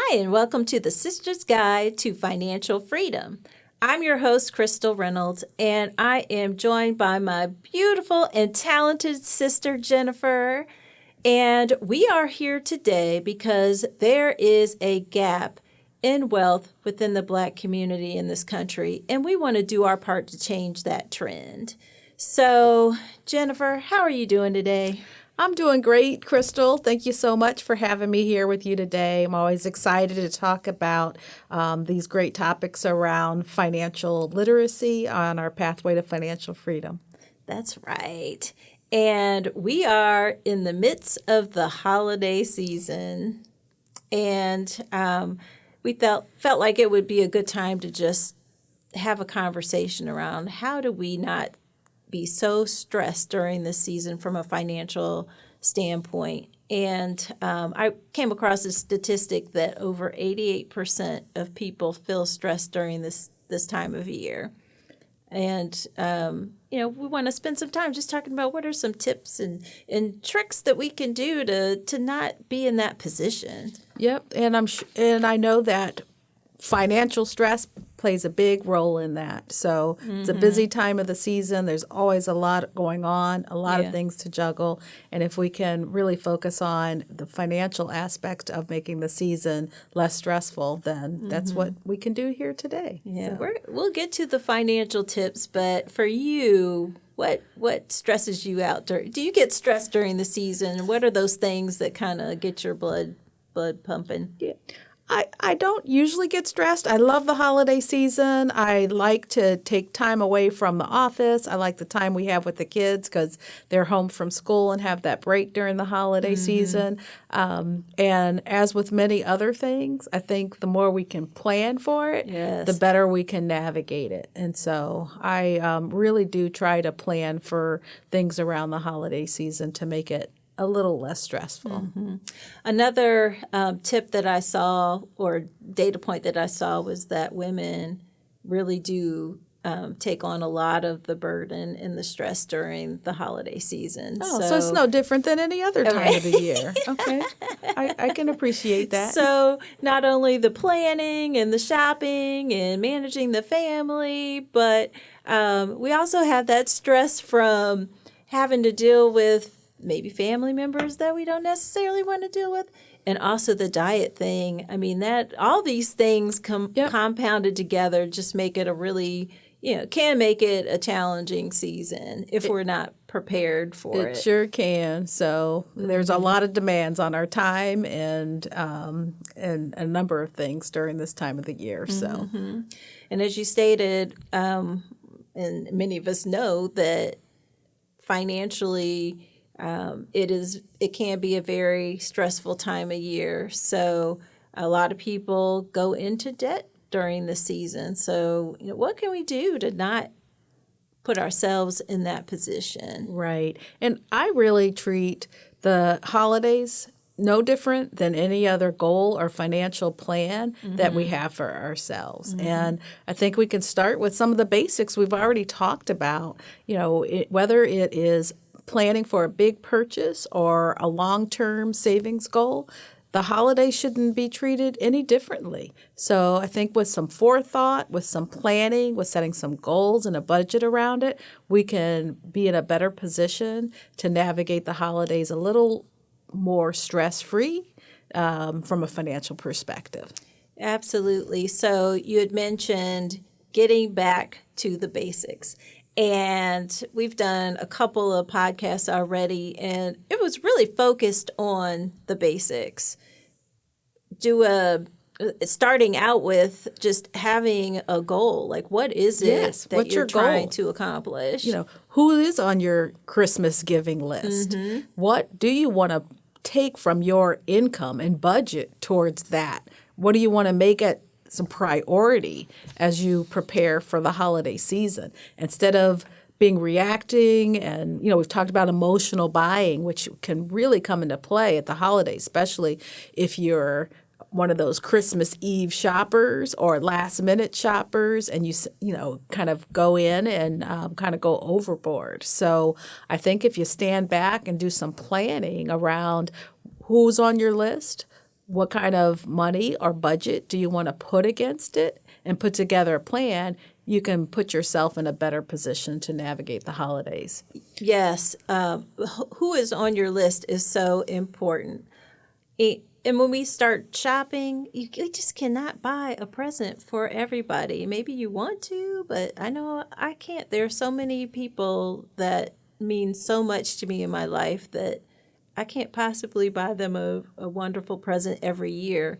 Hi, and welcome to the Sister's Guide to Financial Freedom. I'm your host, Crystal Reynolds, and I am joined by my beautiful and talented sister, Jennifer. And we are here today because there is a gap in wealth within the Black community in this country, and we want to do our part to change that trend. So, Jennifer, how are you doing today? I'm doing great, Crystal. Thank you so much for having me here with you today. I'm always excited to talk about these great topics around financial literacy on our pathway to financial freedom. That's right. And we are in the midst of the holiday season. And we felt like it would be a good time to just have a conversation around how do we not be so stressed during this season from a financial standpoint. And I came across a statistic that over 88% of people feel stressed during this time of year. And, we want to spend some time just talking about what are some tips and tricks that we can do to not be in that position. Yep, and I know that financial stress plays a big role in that. So it's a busy time of the season. There's always a lot going on, a lot of things to juggle. And if we can really focus on the financial aspect of making the season less stressful, then that's what we can do here today. Yeah, we'll get to the financial tips, but for you, what stresses you out? Do you get stressed during the season? What are those things that kind of get your blood pumping? Yeah. I don't usually get stressed. I love the holiday season. I like to take time away from the office. I like the time we have with the kids because they're home from school and have that break during the holiday season. And as with many other things, I think the more we can plan for it, the better we can navigate it. And so I really do try to plan for things around the holiday season to make it a little less stressful. Another tip that I saw or data point that I saw was that women really do take on a lot of the burden and the stress during the holiday season. Oh, so it's no different than any other time of the year. Okay. I can appreciate that. So not only the planning and the shopping and managing the family, but we also have that stress from having to deal with maybe family members that we don't necessarily want to deal with, and also the diet thing. I mean, that all these things compounded together just make it a really, can make it a challenging season if we're not prepared for it. It sure can. So there's a lot of demands on our time and a number of things during this time of the year. So, and as you stated, and many of us know that financially, it can be a very stressful time of year. So a lot of people go into debt during the season. So, what can we do to not put ourselves in that position? Right. And I really treat the holidays no different than any other goal or financial plan that we have for ourselves. And I think we can start with some of the basics we've already talked about, whether it is planning for a big purchase or a long-term savings goal. The holidays shouldn't be treated any differently. So I think with some forethought, with some planning, with setting some goals and a budget around it, we can be in a better position to navigate the holidays a little more stress-free from a financial perspective. Absolutely. So you had mentioned getting back to the basics. And we've done a couple of podcasts already, and it was really focused on the basics. Starting out with just having a goal. Like, what is it that you're trying to accomplish? Who is on your Christmas giving list? What do you want to take from your income and budget towards that? What do you want to make it some priority as you prepare for the holiday season instead of being reacting? And we've talked about emotional buying, which can really come into play at the holidays, especially if you're one of those Christmas Eve shoppers or last minute shoppers and you kind of go in and kind of go overboard. So I think if you stand back and do some planning around who's on your list, what kind of money or budget do you want to put against it and put together a plan, you can put yourself in a better position to navigate the holidays. Yes, who is on your list is so important. And when we start shopping, you just cannot buy a present for everybody. Maybe you want to, but I know I can't. There are so many people that mean so much to me in my life that I can't possibly buy them a wonderful present every year.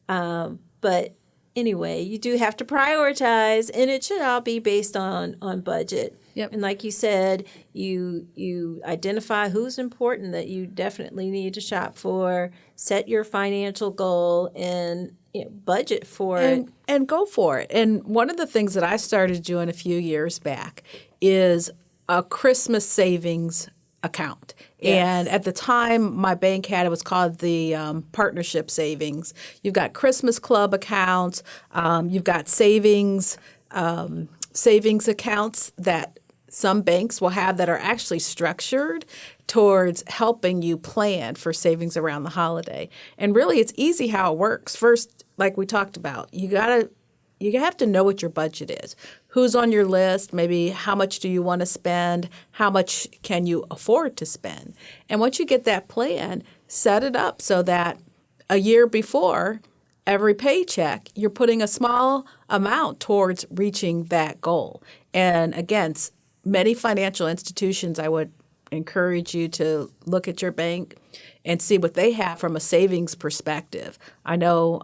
But anyway, you do have to prioritize, and it should all be based on budget. Yep. And like you said, you identify who's important that you definitely need to shop for, set your financial goal, and budget for it. And go for it. And one of the things that I started doing a few years back is a Christmas savings account. Yes. And at the time, my bank had, it was called the partnership savings. You've got Christmas club accounts. You've got savings accounts that some banks will have that are actually structured towards helping you plan for savings around the holiday. And really, it's easy how it works. First, like we talked about, you have to know what your budget is. Who's on your list? Maybe how much do you want to spend? How much can you afford to spend? And once you get that plan, set it up so that a year before every paycheck, you're putting a small amount towards reaching that goal. And again, many financial institutions, I would encourage you to look at your bank and see what they have from a savings perspective. I know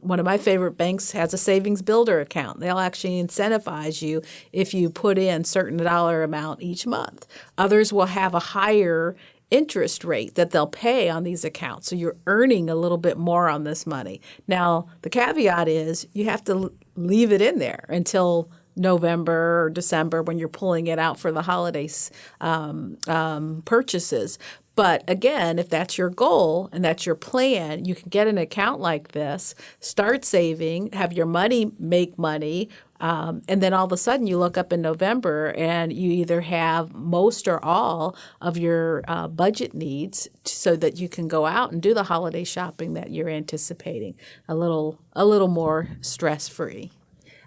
one of my favorite banks has a savings builder account. They'll actually incentivize you if you put in certain dollar amount each month. Others will have a higher interest rate that they'll pay on these accounts. So you're earning a little bit more on this money. Now, the caveat is you have to leave it in there until November or December when you're pulling it out for the holidays purchases. But again, if that's your goal and that's your plan, you can get an account like this, start saving, have your money make money, and then all of a sudden you look up in November and you either have most or all of your budget needs so that you can go out and do the holiday shopping that you're anticipating a little more stress-free.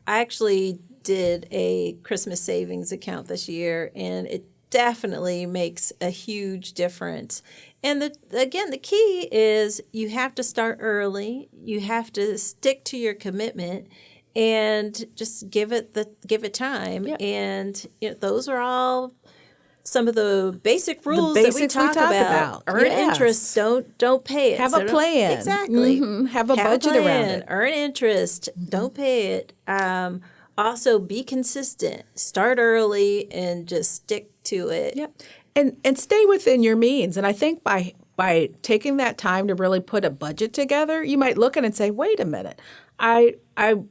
I actually did a Christmas savings account this year, and it definitely makes a huge difference. And the key is you have to start early. You have to stick to your commitment and just give it time. Yep. And those are all some of the basic rules basics that we talk about. Earn Yes. interest, don't pay it. Have a plan. Exactly. Have a budget around it. Earn interest, don't pay it. Also, be consistent. Start early and just stick to it. Yep. And stay within your means. And I think by taking that time to really put a budget together, you might look at it and say, wait a minute, I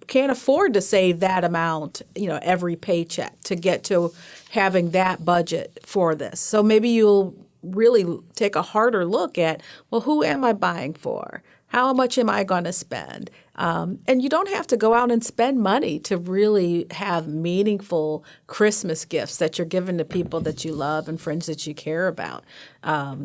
can't afford to save that amount, every paycheck to get to having that budget for this. So maybe you'll really take a harder look at, well, who am I buying for? How much am I going to spend? And you don't have to go out and spend money to really have meaningful Christmas gifts that you're giving to people that you love and friends that you care about.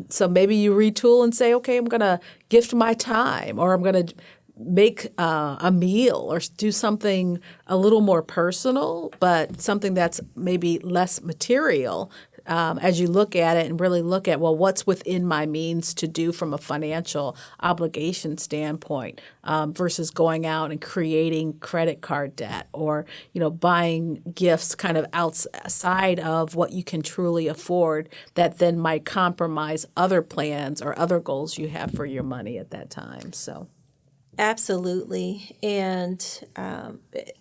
So maybe you retool and say, okay, I'm going to gift my time, or I'm going to make a meal, or do something a little more personal, but something that's maybe less material. As you look at it and really look at, well, what's within my means to do from a financial obligation standpoint versus going out and creating credit card debt, or, buying gifts kind of outside of what you can truly afford that then might compromise other plans or other goals you have for your money at that time. So. Absolutely. And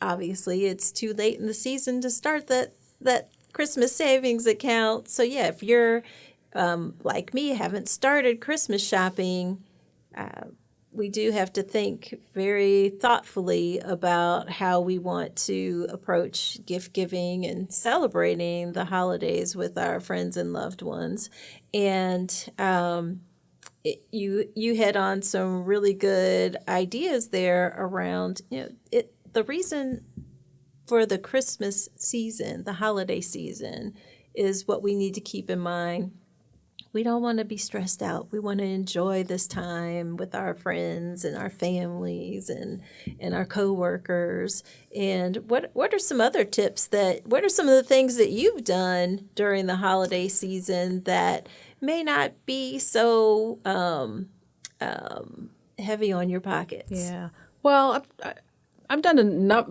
obviously it's too late in the season to start that Christmas savings account. So yeah, if you're like me, haven't started Christmas shopping, we do have to think very thoughtfully about how we want to approach gift giving and celebrating the holidays with our friends and loved ones. And you hit on some really good ideas there around the reason for the Christmas season, the holiday season, is what we need to keep in mind. we don't want to be stressed out. We want to enjoy this time with our friends and our families and our coworkers. And what are some other tips what are some of the things that you've done during the holiday season that may not be so heavy on your pockets? Yeah. Well, I've done enough,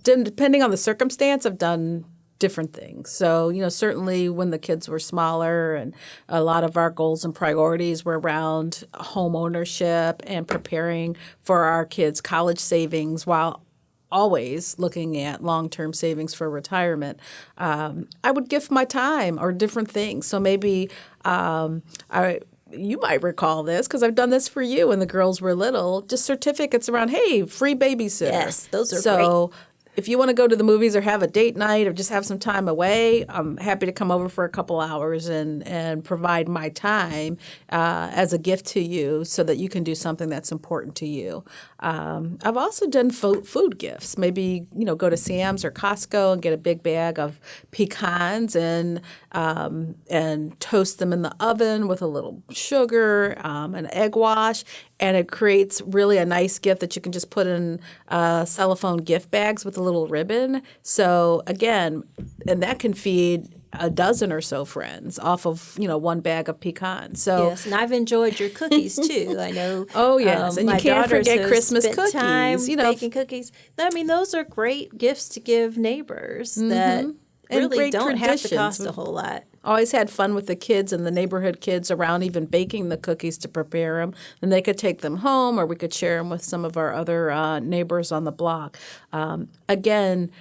depending on the circumstance, I've done different things. So, certainly when the kids were smaller and a lot of our goals and priorities were around home ownership and preparing for our kids' college savings while always looking at long-term savings for retirement, I would gift my time or different things. So maybe you might recall this because I've done this for you when the girls were little, just certificates around, hey, free babysitter. Yes, those are so great. if you want to go to the movies or have a date night or just have some time away, I'm happy to come over for a couple hours and provide my time as a gift to you so that you can do something that's important to you. I've also done food gifts. Maybe, go to Sam's or Costco and get a big bag of pecans and toast them in the oven with a little sugar, an egg wash, and it creates really a nice gift that you can just put in cellophane gift bags with a little ribbon. So again, and that can feed a dozen or so friends off of one bag of pecans. So Yes, and I've enjoyed your cookies too. I know. Oh yes, and you my can't daughters forget have Christmas spent cookies. time baking cookies. I mean, those are great gifts to give neighbors that and really great don't have to traditions. cost a whole lot. Always had fun with the kids and the neighborhood kids around, even baking the cookies to prepare them. And they could take them home, or we could share them with some of our other neighbors on the block. Again,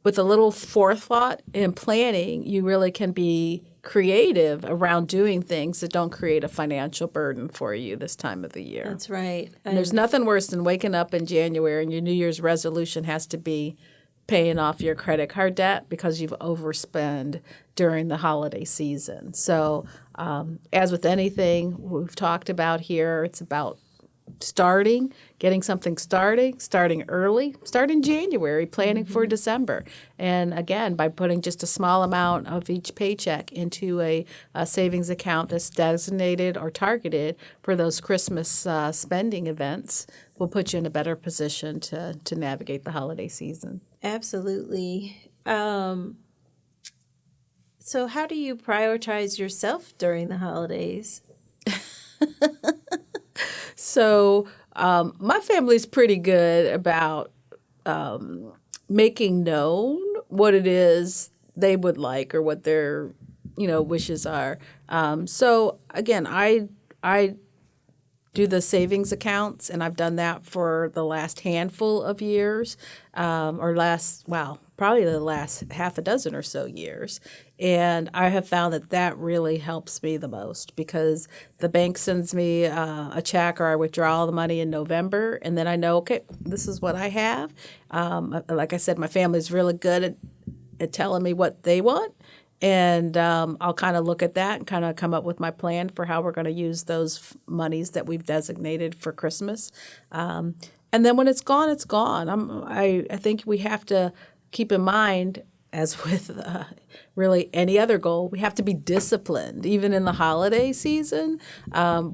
with a little forethought and planning, you really can be creative around doing things that don't create a financial burden for you this time of the year. That's right. And there's nothing worse than waking up in January and your New Year's resolution has to be paying off your credit card debt because you've overspent during the holiday season. So as with anything we've talked about here, it's about getting something starting early, start in January, planning for December. And again, by putting just a small amount of each paycheck into a savings account that's designated or targeted for those Christmas spending events will put you in a better position to navigate the holiday season. Absolutely. So how do you prioritize yourself during the holidays? So my family's pretty good about making known what it is they would like or what their wishes are. So again, I do the savings accounts, and I've done that for the last handful of years, probably the last half a dozen or so years. And I have found that really helps me the most because the bank sends me a check or I withdraw all the money in November, and then I know, okay, this is what I have. Like I said, my family's really good at telling me what they want. And I'll kind of look at that and kind of come up with my plan for how we're going to use those monies that we've designated for Christmas. And then when it's gone, it's gone. I think we have to keep in mind, as with really any other goal, we have to be disciplined, even in the holiday season,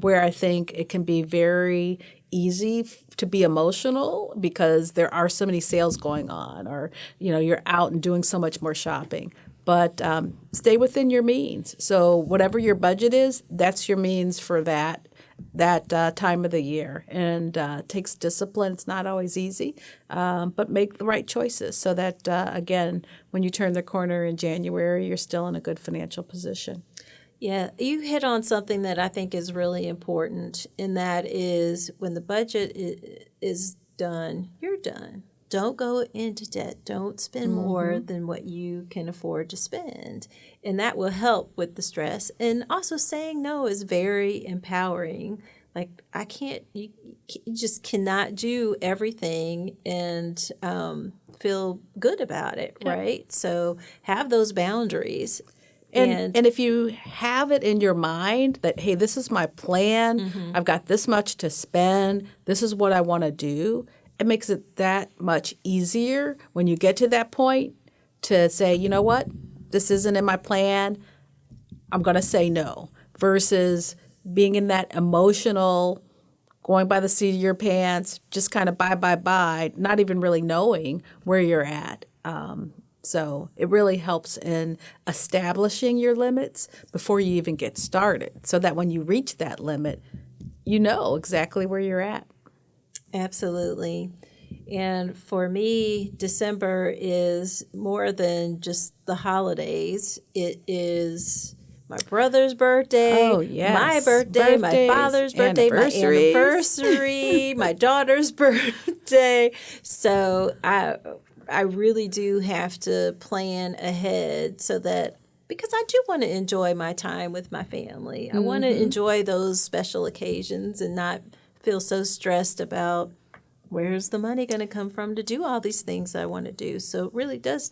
where I think it can be very easy to be emotional because there are so many sales going on, or you're out and doing so much more shopping. But stay within your means. So whatever your budget is, that's your means for that time of the year. And it takes discipline. It's not always easy, but make the right choices so that, again, when you turn the corner in January, you're still in a good financial position. Yeah, you hit on something that I think is really important, and that is when the budget is done, you're done. Don't go into debt. Don't spend more than what you can afford to spend. And that will help with the stress. And also saying no is very empowering. Like, you just cannot do everything and feel good about it, right? So have those boundaries. And if you have it in your mind that, hey, this is my plan, I've got this much to spend, this is what I want to do, it makes it that much easier when you get to that point to say, you know what, this isn't in my plan, I'm going to say no. versus being in that emotional, going by the seat of your pants, just kind of buy, not even really knowing where you're at. So it really helps in establishing your limits before you even get started, so that when you reach that limit, you know exactly where you're at. Absolutely. And for me, December is more than just the holidays. It is my brother's birthday, Oh, yes. my birthday, my Birthdays, father's birthday, my anniversaries. anniversary, my daughter's birthday. So I really do have to plan ahead so that, because I do want to enjoy my time with my family. I want to enjoy those special occasions and not feel so stressed about where's the money going to come from to do all these things I want to do. So it really does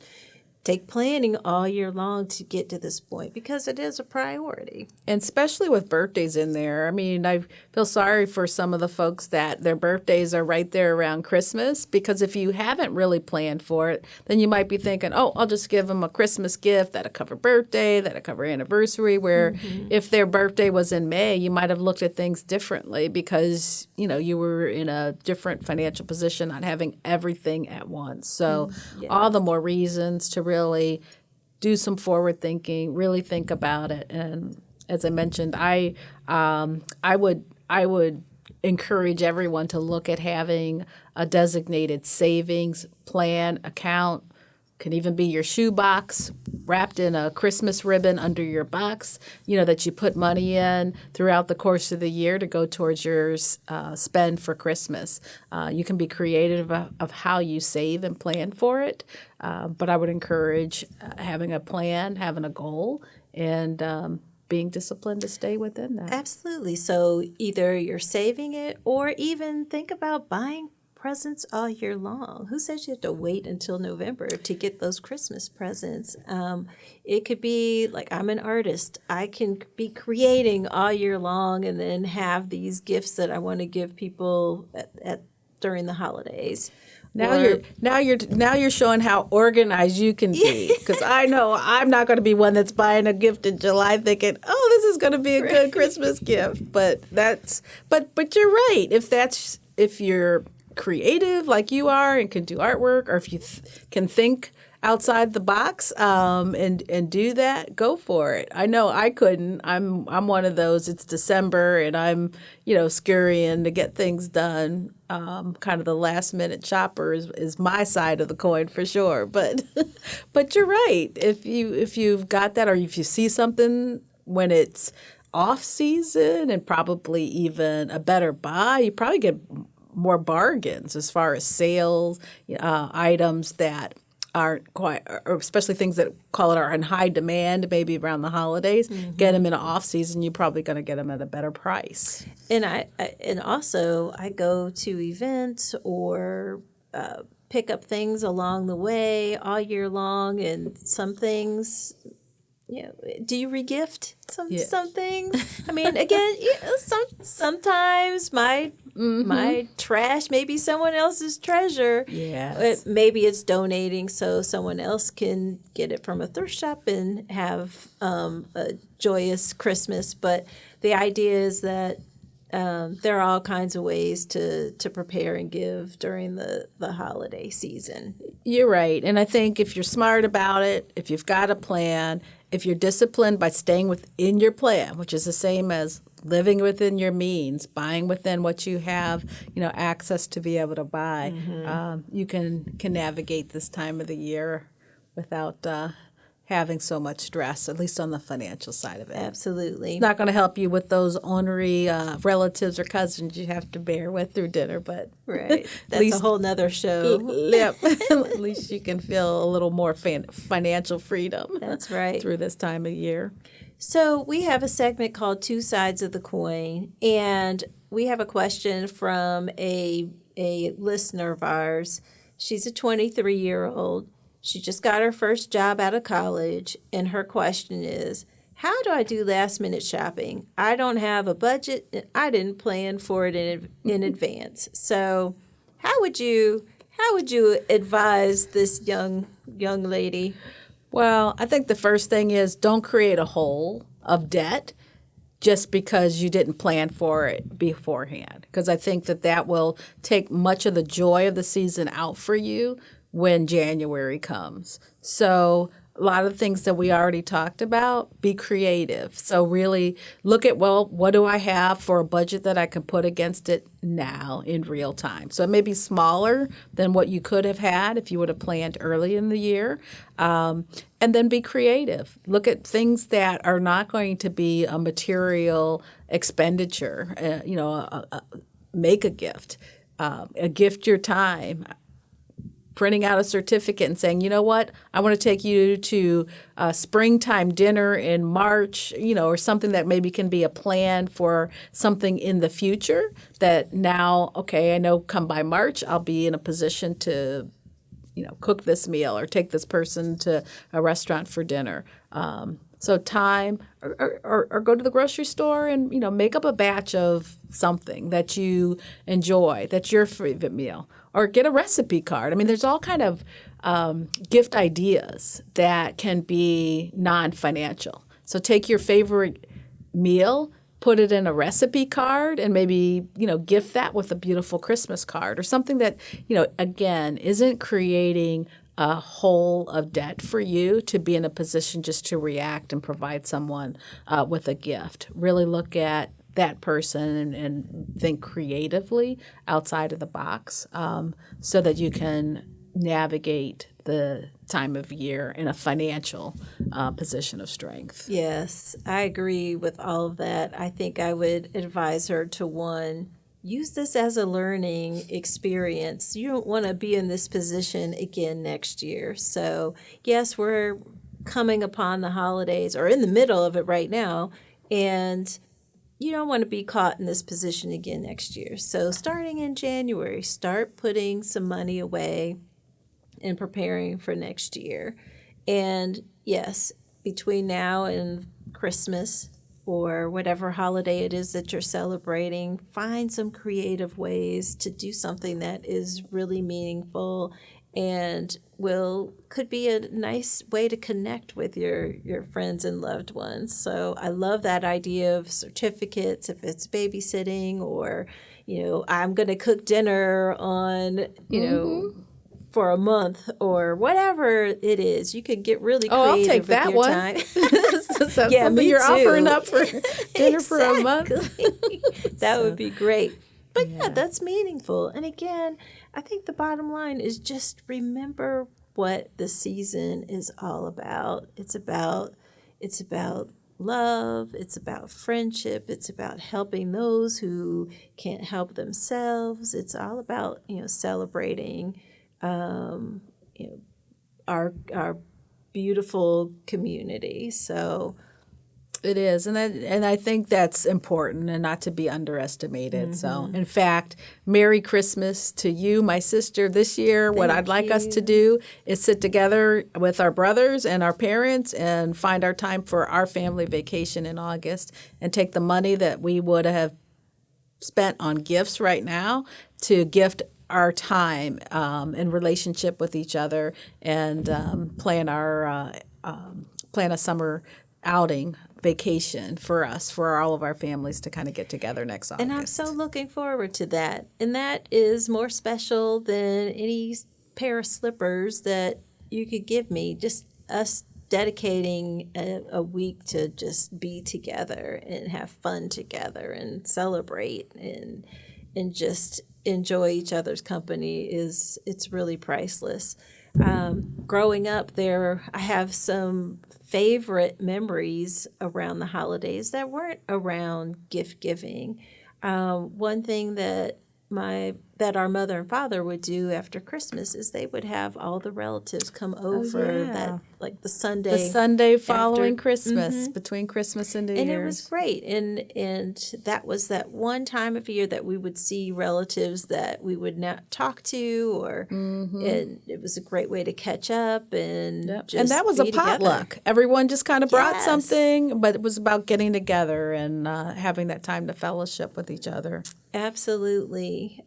take planning all year long to get to this point, because it is a priority. And especially with birthdays in there. I mean, I feel sorry for some of the folks that their birthdays are right there around Christmas, because if you haven't really planned for it, then you might be thinking, oh, I'll just give them a Christmas gift that'll cover birthday, that'll cover anniversary, where if their birthday was in May, you might have looked at things differently because, you know, you were in a different financial position, not having everything at once. So all the more reasons to really do some forward thinking, really think about it. And as I mentioned, I would encourage everyone to look at having a designated savings plan account. Can even be your shoebox wrapped in a Christmas ribbon under your box, you know, that you put money in throughout the course of the year to go towards your spend for Christmas. You can be creative of how you save and plan for it, but I would encourage having a plan, having a goal, and being disciplined to stay within that. Absolutely. So either you're saving it, or even think about buying presents all year long. Who says you have to wait until November to get those Christmas presents? It could be like, I'm an artist. I can be creating all year long and then have these gifts that I want to give people at during the holidays. Now you're showing how organized you can be, because I know I'm not going to be one that's buying a gift in July thinking, oh, this is going to be a good Christmas gift. But you're right. If you're creative like you are and can do artwork, or if you can think outside the box and do that, go for it. I know I couldn't. I'm one of those. It's December and I'm, you know, scurrying to get things done. Kind of the last minute shopper is my side of the coin for sure. But you're right. If you've got that, or if you see something when it's off season and probably even a better buy, you probably get more bargains as far as sales, items that aren't quite, or especially things that call it are in high demand, maybe around the holidays. Get them in an off season, you're probably going to get them at a better price. And also I go to events or pick up things along the way all year long, and some things. Do you regift some things? I mean, again, sometimes my trash may be someone else's treasure. Yes. Maybe it's donating so someone else can get it from a thrift shop and have a joyous Christmas. But the idea is that there are all kinds of ways to prepare and give during the holiday season. You're right. And I think if you're smart about it, if you've got a plan, if you're disciplined by staying within your plan, which is the same as living within your means, buying within what you have, access to be able to buy, you can navigate this time of the year without having so much stress, at least on the financial side of it. Absolutely. It's not going to help you with those ornery relatives or cousins you have to bear with through dinner, but right. That's a whole nother show. Yep. At least you can feel a little more financial freedom. That's right. Through this time of year. So we have a segment called Two Sides of the Coin, and we have a question from a listener of ours. She's a 23-year-old. She just got her first job out of college, and her question is, how do I do last-minute shopping? I don't have a budget, and I didn't plan for it in advance. So how would you advise this young lady? Well, I think the first thing is don't create a hole of debt. just because you didn't plan for it beforehand. Because I think that will take much of the joy of the season out for you when January comes. So a lot of the things that we already talked about, be creative. So really look at, well, what do I have for a budget that I can put against it now in real time? So it may be smaller than what you could have had if you would have planned early in the year. And then be creative. Look at things that are not going to be a material expenditure. Make a gift your time. Printing out a certificate and saying, you know what, I want to take you to a springtime dinner in March, or something that maybe can be a plan for something in the future that now, okay, I know come by March, I'll be in a position to, cook this meal or take this person to a restaurant for dinner. So time or go to the grocery store and, make up a batch of something that you enjoy, that's your favorite meal, or get a recipe card. I mean, there's all kind of gift ideas that can be non-financial. So take your favorite meal, put it in a recipe card, and maybe, gift that with a beautiful Christmas card or something that, again, isn't creating a hole of debt for you to be in a position just to react and provide someone with a gift. Really look at that person and think creatively outside of the box so that you can navigate the time of year in a financial position of strength. Yes, I agree with all of that. I think I would advise her to, one, use this as a learning experience. You don't want to be in this position again next year. So, yes, we're coming upon the holidays or in the middle of it right now, and you don't want to be caught in this position again next year. So starting in January, start putting some money away and preparing for next year. And yes, between now and Christmas or whatever holiday it is that you're celebrating, find some creative ways to do something that is really meaningful and could be a nice way to connect with your friends and loved ones. So I love that idea of certificates, if it's babysitting or, I'm going to cook dinner on, for a month or whatever it is. You could get really creative I'll take with that your one. time. Yeah, me you're too. offering up for dinner for a month. That would be great. But yeah, that's meaningful. And again, I think the bottom line is just remember what the season is all about. It's about love, it's about friendship, it's about helping those who can't help themselves. It's all about, celebrating our beautiful community. So it is, and I think that's important and not to be underestimated. Mm-hmm. So, in fact, Merry Christmas to you, my sister, this year. What I'd like us to do is sit together with our brothers and our parents and find our time for our family vacation in August and take the money that we would have spent on gifts right now to gift our time in relationship with each other and plan a summer outing vacation for us, for all of our families to kind of get together next August. And I'm so looking forward to that. And that is more special than any pair of slippers that you could give me. Just us dedicating a week to just be together and have fun together and celebrate and just enjoy each other's company it's really priceless. Growing up there, I have some favorite memories around the holidays that weren't around gift giving. One thing that our mother and father would do after Christmas is they would have all the relatives come over that like the Sunday following Christmas, between Christmas and New Year's. And it was great. And that was that one time of year that we would see relatives that we would not talk to or and it was a great way to catch up and just and that was be a potluck. Together. Everyone just kind of brought something, but it was about getting together and having that time to fellowship with each other. Absolutely.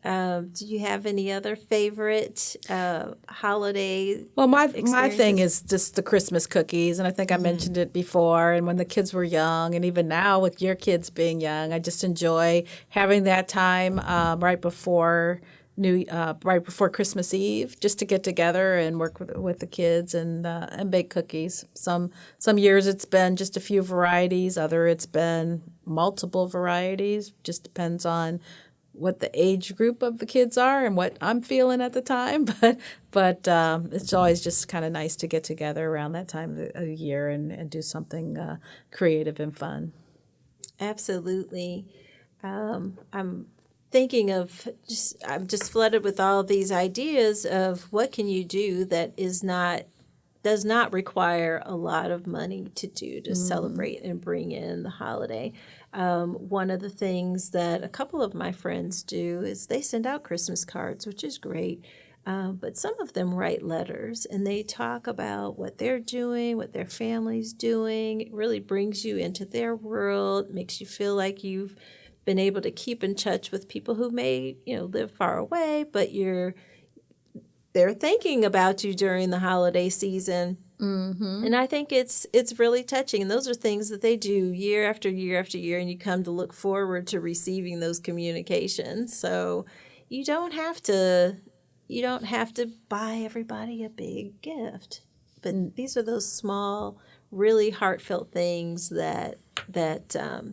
Do you have any other favorite holiday Well, my experiences? thing is just the Christmas cookies, and I think I mentioned it before. And when the kids were young, and even now with your kids being young, I just enjoy having that time right before Christmas Eve, just to get together and work with the kids and bake cookies. Some years it's been just a few varieties, other it's been multiple varieties. Just depends on what the age group of the kids are and what I'm feeling at the time. But it's always just kind of nice to get together around that time of the year and do something creative and fun. Absolutely. I'm thinking of I'm just flooded with all these ideas of what can you do that does not require a lot of money to do to celebrate and bring in the holiday. One of the things that a couple of my friends do is they send out Christmas cards, which is great. But some of them write letters and they talk about what they're doing, what their family's doing. It really brings you into their world, makes you feel like you've been able to keep in touch with people who may, live far away, but they're thinking about you during the holiday season. And I think it's really touching. And those are things that they do year after year after year, and you come to look forward to receiving those communications. So you don't have to buy everybody a big gift. But these are those small, really heartfelt things that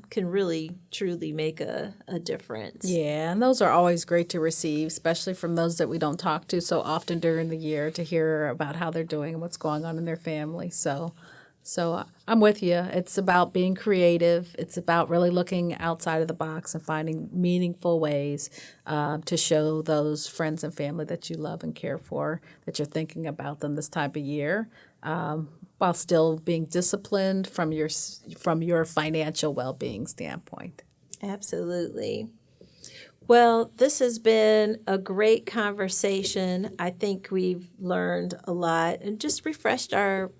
can really truly make a difference. Yeah, and those are always great to receive, especially from those that we don't talk to so often during the year, to hear about how they're doing and what's going on in their family. So I'm with you. It's about being creative. It's about really looking outside of the box and finding meaningful ways to show those friends and family that you love and care for, that you're thinking about them this time of year, while still being disciplined from your financial well-being standpoint. Absolutely. Well, this has been a great conversation. I think we've learned a lot and just refreshed our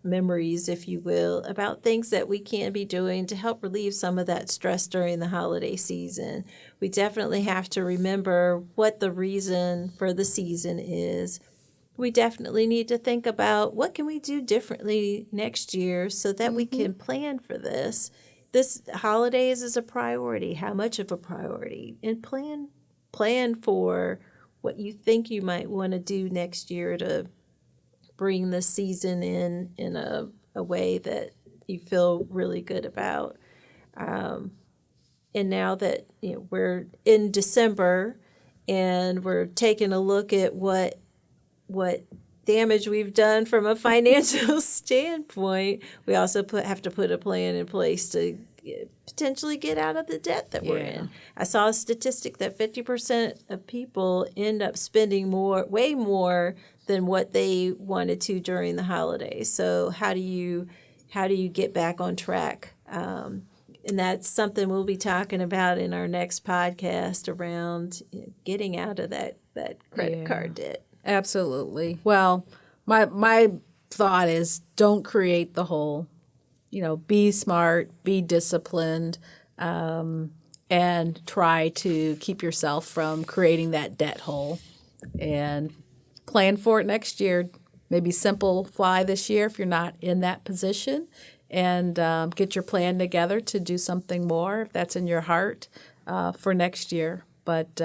memories, if you will, about things that we can be doing to help relieve some of that stress during the holiday season. We definitely have to remember what the reason for the season is. We definitely need to think about what can we do differently next year so that we can plan for this. This holidays is a priority. How much of a priority? And plan for what you think you might want to do next year to bring the season in a way that you feel really good about. And now that we're in December and we're taking a look at what damage we've done from a financial standpoint, we also have to put a plan in place to potentially get out of the debt that we're in. I saw a statistic that 50% of people end up spending way more than what they wanted to during the holidays. So how do you get back on track? And that's something we'll be talking about in our next podcast around getting out of that credit card debt. Absolutely. Well, my thought is don't create the hole. Be smart, be disciplined, and try to keep yourself from creating that debt hole. And plan for it next year. Maybe simplify this year if you're not in that position, and get your plan together to do something more if that's in your heart for next year. But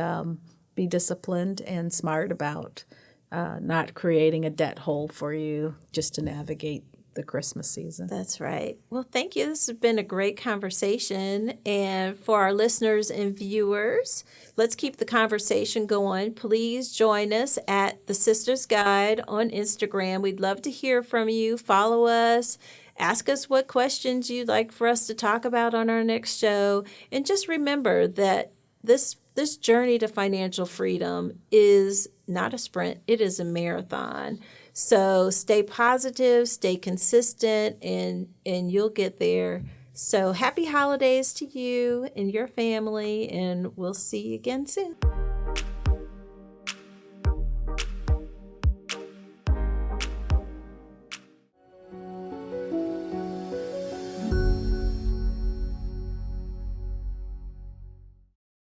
be disciplined and smart about not creating a debt hole for you just to navigate the Christmas season. That's right. Well, thank you. This has been a great conversation. And for our listeners and viewers, let's keep the conversation going. Please join us at The Sisters Guide on Instagram. We'd love to hear from you. Follow us. Ask us what questions you'd like for us to talk about on our next show. And just remember that this journey to financial freedom is not a sprint. It is a marathon. So stay positive, stay consistent, and you'll get there. So happy holidays to you and your family, and we'll see you again soon.